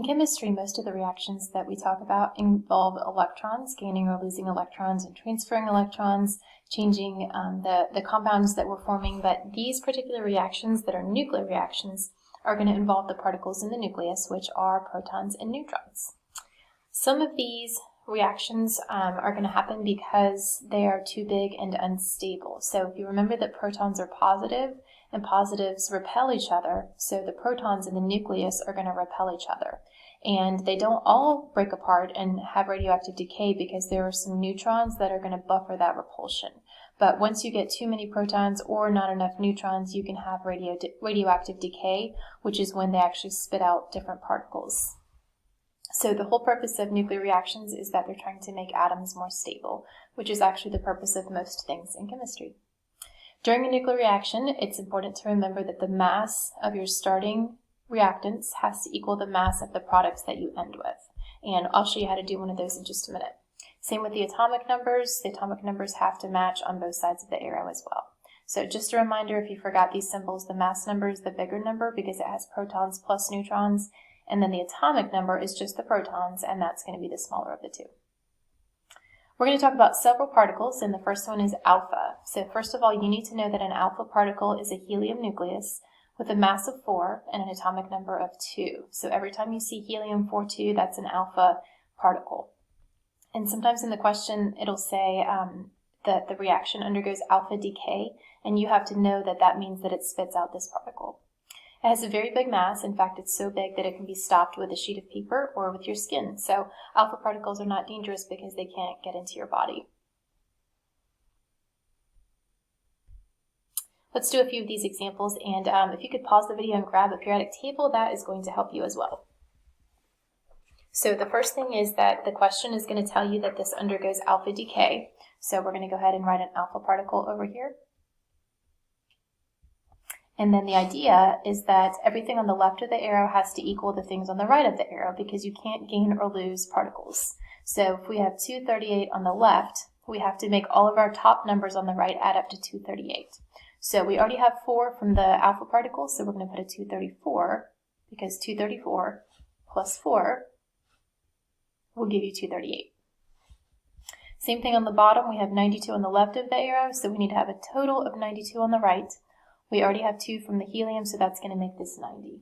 In chemistry, most of the reactions that we talk about involve electrons, gaining or losing electrons and transferring electrons, changing the compounds that we're forming, but these particular reactions that are nuclear reactions are going to involve the particles in the nucleus, which are protons and neutrons. Some of these reactions are going to happen because they are too big and unstable. So if you remember that protons are positive and positives repel each other, so the protons in the nucleus are going to repel each other. And they don't all break apart and have radioactive decay because there are some neutrons that are going to buffer that repulsion. But once you get too many protons or not enough neutrons, you can have radioactive decay, which is when they actually spit out different particles. So the whole purpose of nuclear reactions is that they're trying to make atoms more stable, which is actually the purpose of most things in chemistry. During a nuclear reaction, it's important to remember that the mass of your starting reactants has to equal the mass of the products that you end with. And I'll show you how to do one of those in just a minute. Same with the atomic numbers. The atomic numbers have to match on both sides of the arrow as well. So just a reminder, if you forgot these symbols, the mass number is the bigger number because it has protons plus neutrons. And then the atomic number is just the protons, and that's going to be the smaller of the two. We're going to talk about several particles, and the first one is alpha. So first of all, you need to know that an alpha particle is a helium nucleus with a mass of 4 and an atomic number of 2. So every time you see helium 4-2, that's an alpha particle. And sometimes in the question, it'll say that the reaction undergoes alpha decay, and you have to know that that means that it spits out this particle. It has a very big mass. In fact, it's so big that it can be stopped with a sheet of paper or with your skin. So alpha particles are not dangerous because they can't get into your body. Let's do a few of these examples, and if you could pause the video and grab a periodic table, that is going to help you as well. So the first thing is that the question is going to tell you that this undergoes alpha decay. So we're going to go ahead and write an alpha particle over here. And then the idea is that everything on the left of the arrow has to equal the things on the right of the arrow because you can't gain or lose particles. So if we have 238 on the left, we have to make all of our top numbers on the right add up to 238. So we already have 4 from the alpha particle, so we're going to put a 234 because 234 plus 4 will give you 238. Same thing on the bottom, we have 92 on the left of the arrow, so we need to have a total of 92 on the right. We already have 2 from the helium, so that's going to make this 90.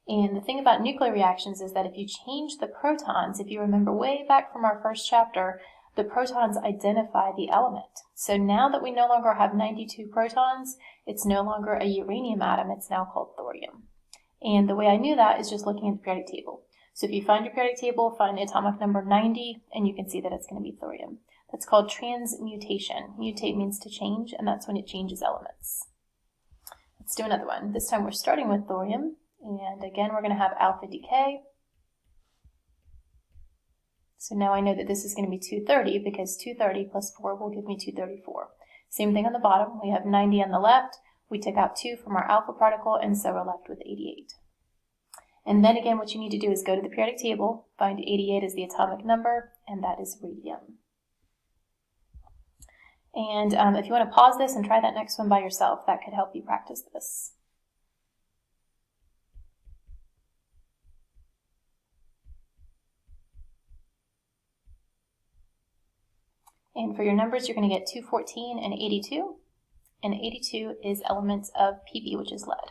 And the thing about nuclear reactions is that if you change the protons, if you remember way back from our first chapter, the protons identify the element. So now that we no longer have 92 protons, it's no longer a uranium atom, it's now called thorium. And the way I knew that is just looking at the periodic table. So if you find your periodic table, find the atomic number 90, and you can see that it's going to be thorium. That's called transmutation. Mutate means to change, and that's when it changes elements. Let's do another one. This time we're starting with thorium, and again we're going to have alpha decay. So now I know that this is going to be 230 because 230 plus 4 will give me 234. Same thing on the bottom. We have 90 on the left. We took out 2 from our alpha particle, and so we're left with 88. And then again, what you need to do is go to the periodic table, find 88 as the atomic number, and that is radium. And if you want to pause this and try that next one by yourself, that could help you practice this. And for your numbers, you're going to get 214 and 82. And 82 is elements of Pb, which is lead.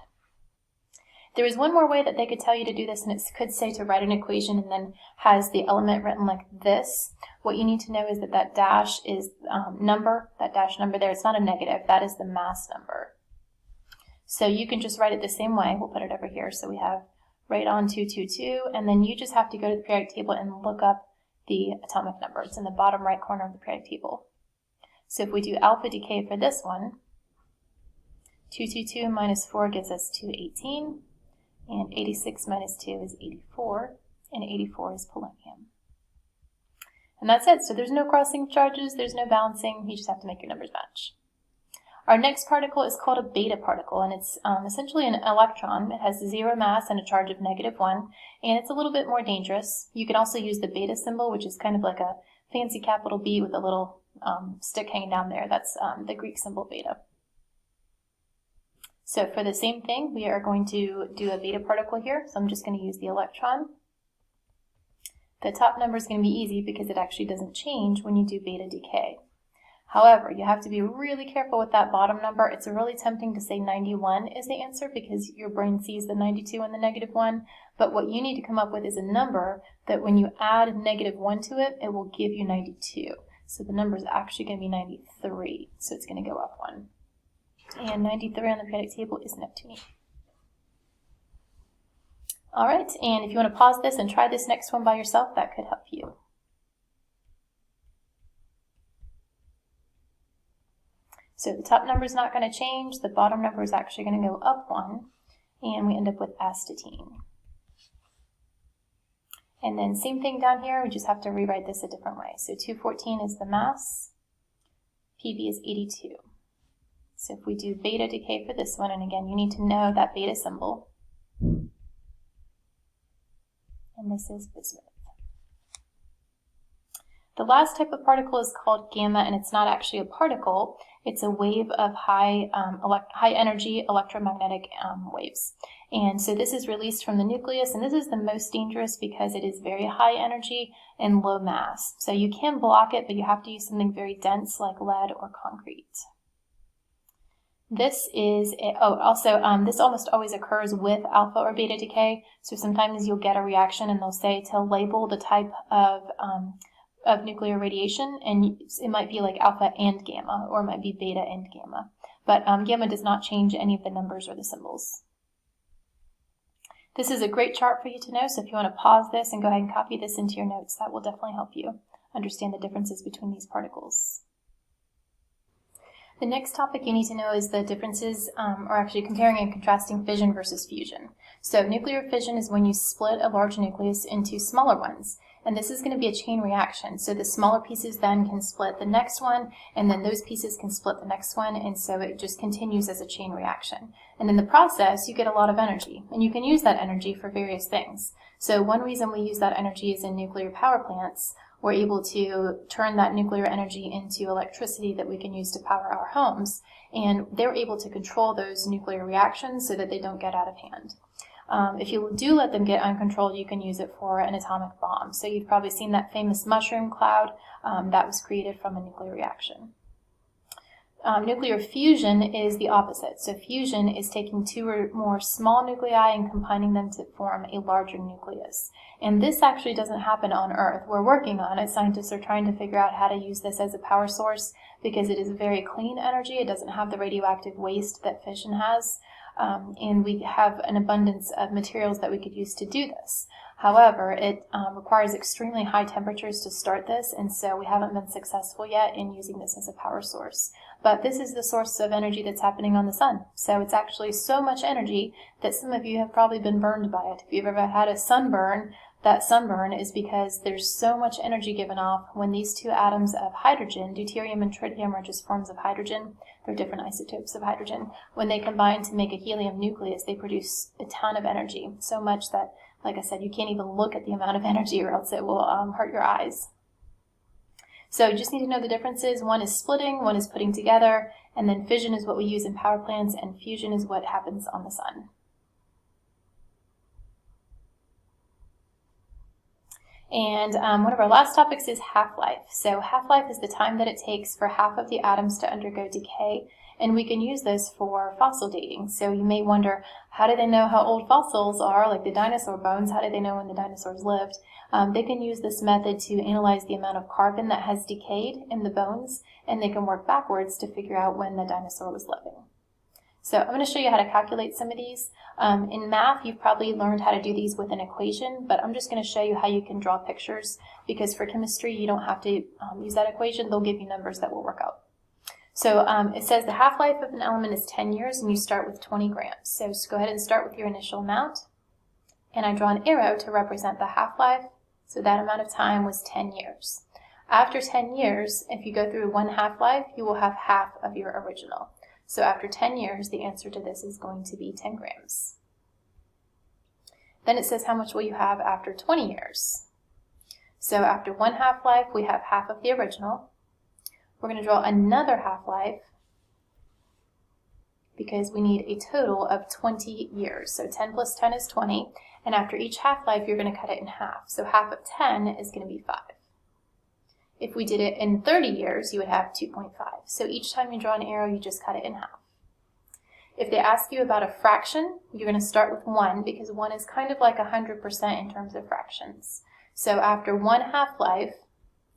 There is one more way that they could tell you to do this, and it could say to write an equation and then has the element written like this. What you need to know is that that dash is number, that dash number there, it's not a negative, that is the mass number. So you can just write it the same way. We'll put it over here. So we have radon 222, and then you just have to go to the periodic table and look up the atomic number. It's in the bottom right corner of the periodic table. So if we do alpha decay for this one, 222 minus 4 gives us 218. And 86 minus 2 is 84, and 84 is polonium. And that's it. So there's no crossing charges, there's no balancing, you just have to make your numbers match. Our next particle is called a beta particle, and it's essentially an electron. It has 0 mass and a charge of -1, and it's a little bit more dangerous. You can also use the beta symbol, which is kind of like a fancy capital B with a little stick hanging down there. That's the Greek symbol beta. So for the same thing, we are going to do a beta particle here. So I'm just going to use the electron. the top number is going to be easy because it actually doesn't change when you do beta decay. However, you have to be really careful with that bottom number. It's really tempting to say 91 is the answer because your brain sees the 92 and the -1, but what you need to come up with is a number that when you add -1 to it, it will give you 92. So the number is actually going to be 93, so it's going to go up 1. And 93 on the periodic table is Neptunian. All right, and if you want to pause this and try this next one by yourself, that could help you. So the top number is not going to change, the bottom number is actually going to go up 1, and we end up with astatine. And then same thing down here, we just have to rewrite this a different way. So 214 is the mass, PV is 82. So if we do beta decay for this one, and again, you need to know that beta symbol, and this is bismuth. The last type of particle is called gamma, and it's not actually a particle. It's a wave of high energy electromagnetic waves. And so this is released from the nucleus, and this is the most dangerous because it is very high energy and low mass. So you can block it, but you have to use something very dense like lead or concrete. This is, this almost always occurs with alpha or beta decay. So sometimes you'll get a reaction and they'll say to label the type of nuclear radiation, and it might be like alpha and gamma, or it might be beta and gamma. But gamma does not change any of the numbers or the symbols. This is a great chart for you to know, so if you want to pause this and go ahead and copy this into your notes, that will definitely help you understand the differences between these particles. The next topic you need to know is the differences, or actually comparing and contrasting fission versus fusion. So nuclear fission is when you split a large nucleus into smaller ones. And this is going to be a chain reaction. So the smaller pieces then can split the next one, and then those pieces can split the next one, and so it just continues as a chain reaction. And in the process, you get a lot of energy, and you can use that energy for various things. So one reason we use that energy is in nuclear power plants. We're able to turn that nuclear energy into electricity that we can use to power our homes, and they're able to control those nuclear reactions so that they don't get out of hand. If you do let them get uncontrolled, you can use it for an atomic bomb. So you've probably seen that famous mushroom cloud that was created from a nuclear reaction. Nuclear fusion is the opposite. So fusion is taking two or more small nuclei and combining them to form a larger nucleus. And this actually doesn't happen on Earth. We're working on it. Scientists are trying to figure out how to use this as a power source because it is very clean energy. It doesn't have the radioactive waste that fission has. And we have an abundance of materials that we could use to do this. However, it requires extremely high temperatures to start this, and so we haven't been successful yet in using this as a power source. But this is the source of energy that's happening on the sun. So it's actually so much energy that some of you have probably been burned by it. If you've ever had a sunburn, that sunburn is because there's so much energy given off when these two atoms of hydrogen, deuterium and tritium, are just forms of hydrogen. They're different isotopes of hydrogen. When they combine to make a helium nucleus, they produce a ton of energy, so much that, like I said, you can't even look at the amount of energy or else it will hurt your eyes. So you just need to know the differences. One is splitting, one is putting together, and then fission is what we use in power plants, and fusion is what happens on the sun. And one of our last topics is half-life. So half-life is the time that it takes for half of the atoms to undergo decay, and we can use this for fossil dating. So you may wonder, how do they know how old fossils are, like the dinosaur bones? How do they know when the dinosaurs lived? They can use this method to analyze the amount of carbon that has decayed in the bones, and they can work backwards to figure out when the dinosaur was living. So I'm going to show you how to calculate some of these. In math, you've probably learned how to do these with an equation, but I'm just going to show you how you can draw pictures, because for chemistry, you don't have to use that equation. They'll give you numbers that will work out. So it says the half-life of an element is 10 years, and you start with 20 grams. So just go ahead and start with your initial amount. And I draw an arrow to represent the half-life. So that amount of time was 10 years. After 10 years, if you go through one half-life, you will have half of your original. So after 10 years, the answer to this is going to be 10 grams. Then it says how much will you have after 20 years. So after one half-life, we have half of the original. We're going to draw another half-life, because we need a total of 20 years. So 10 plus 10 is 20, and after each half-life, you're going to cut it in half. So half of 10 is going to be 5. If we did it in 30 years, you would have 2.5. So each time you draw an arrow, you just cut it in half. If they ask you about a fraction, you're going to start with 1, because 1 is kind of like 100% in terms of fractions. So after one half-life,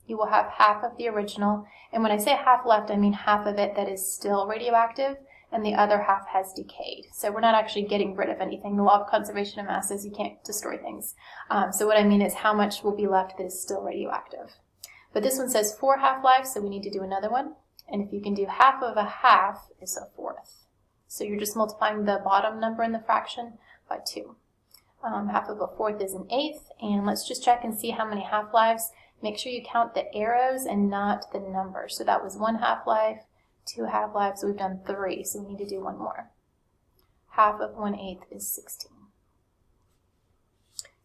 you will have half of the original. And when I say half left, I mean half of it that is still radioactive, and the other half has decayed. So we're not actually getting rid of anything. The law of conservation of mass says you can't destroy things. So what I mean is how much will be left that is still radioactive. But this one says 4 half-lives, so we need to do another one. And if you can do half of a half, is a fourth. So you're just multiplying the bottom number in the fraction by 2. Half of a fourth is an eighth, and let's just check and see how many half-lives. Make sure you count the arrows and not the number. So that was 1 half-life, 2 half-lives, we've done 3, so we need to do one more. Half of 1/8 is 16.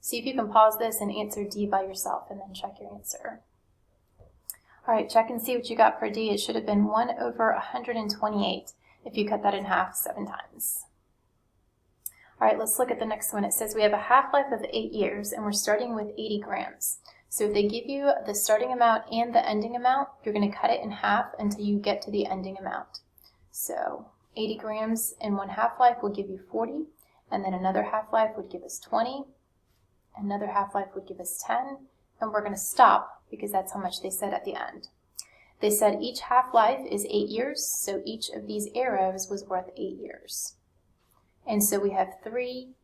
See if you can pause this and answer D by yourself, and then check your answer. All right, check and see what you got for D. It should have been 1/128 if you cut that in half 7 times. All right, let's look at the next one. It says we have a half-life of 8 years, and we're starting with 80 grams. So if they give you the starting amount and the ending amount, you're going to cut it in half until you get to the ending amount. So 80 grams in one half-life will give you 40, and then another half-life would give us 20, another half-life would give us 10, and we're going to stop because that's how much they said at the end. They said each half-life is 8 years, so each of these arrows was worth 8 years. And so we have 3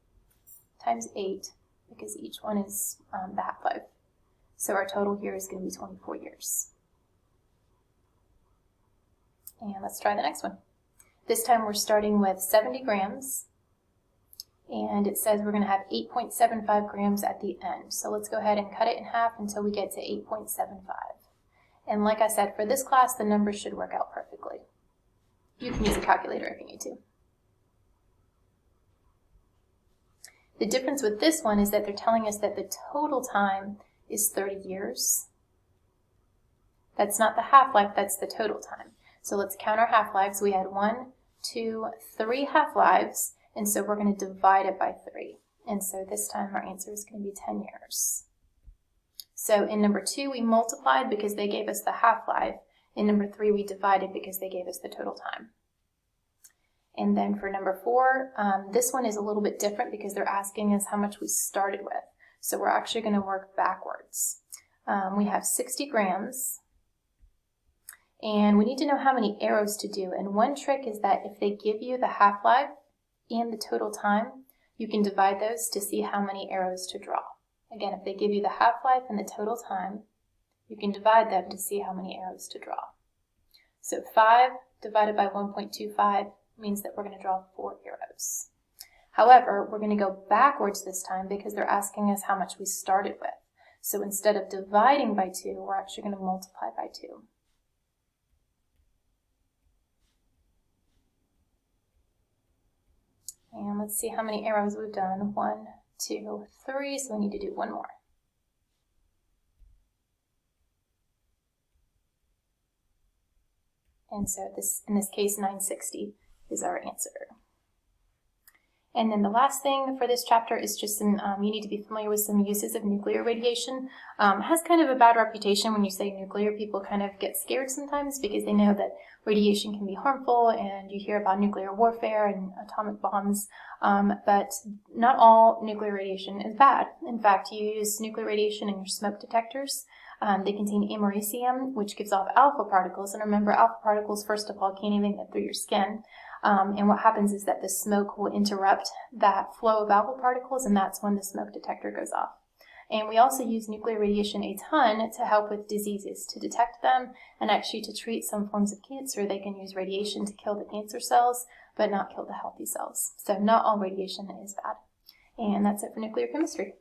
times 8 because each one is the half-life. So our total here is going to be 24 years. And let's try the next one. This time we're starting with 70 grams. And it says we're going to have 8.75 grams at the end. So let's go ahead and cut it in half until we get to 8.75. And like I said, for this class, the numbers should work out perfectly. You can use a calculator if you need to. The difference with this one is that they're telling us that the total time is 30 years. That's not the half-life, that's the total time. So let's count our half-lives. We had 1, 2, 3 half-lives, and so we're going to divide it by 3. And so this time our answer is going to be 10 years. So in number 2, we multiplied because they gave us the half-life. In number 3, we divided because they gave us the total time. And then for number 4, this one is a little bit different because they're asking us how much we started with. So we're actually going to work backwards. We have 60 grams, and we need to know how many arrows to do. And one trick is that if they give you the half-life and the total time, you can divide those to see how many arrows to draw. Again, if they give you the half-life and the total time, you can divide them to see how many arrows to draw. So 5 divided by 1.25 means that we're going to draw 4 arrows. However, we're going to go backwards this time because they're asking us how much we started with. So instead of dividing by 2, we're actually going to multiply by 2. And let's see how many arrows we've done. 1, 2, 3, so we need to do one more. And so in this case, 960 is our answer. And then the last thing for this chapter is just some, you need to be familiar with some uses of nuclear radiation. It has kind of a bad reputation when you say nuclear. People kind of get scared sometimes because they know that radiation can be harmful, and you hear about nuclear warfare and atomic bombs. But not all nuclear radiation is bad. In fact, you use nuclear radiation in your smoke detectors. They contain americium, which gives off alpha particles. And remember, alpha particles, first of all, can't even get through your skin. And what happens is that the smoke will interrupt that flow of alpha particles, and that's when the smoke detector goes off. And we also use nuclear radiation a ton to help with diseases, to detect them, and actually to treat some forms of cancer. They can use radiation to kill the cancer cells, but not kill the healthy cells. So not all radiation is bad. And that's it for nuclear chemistry.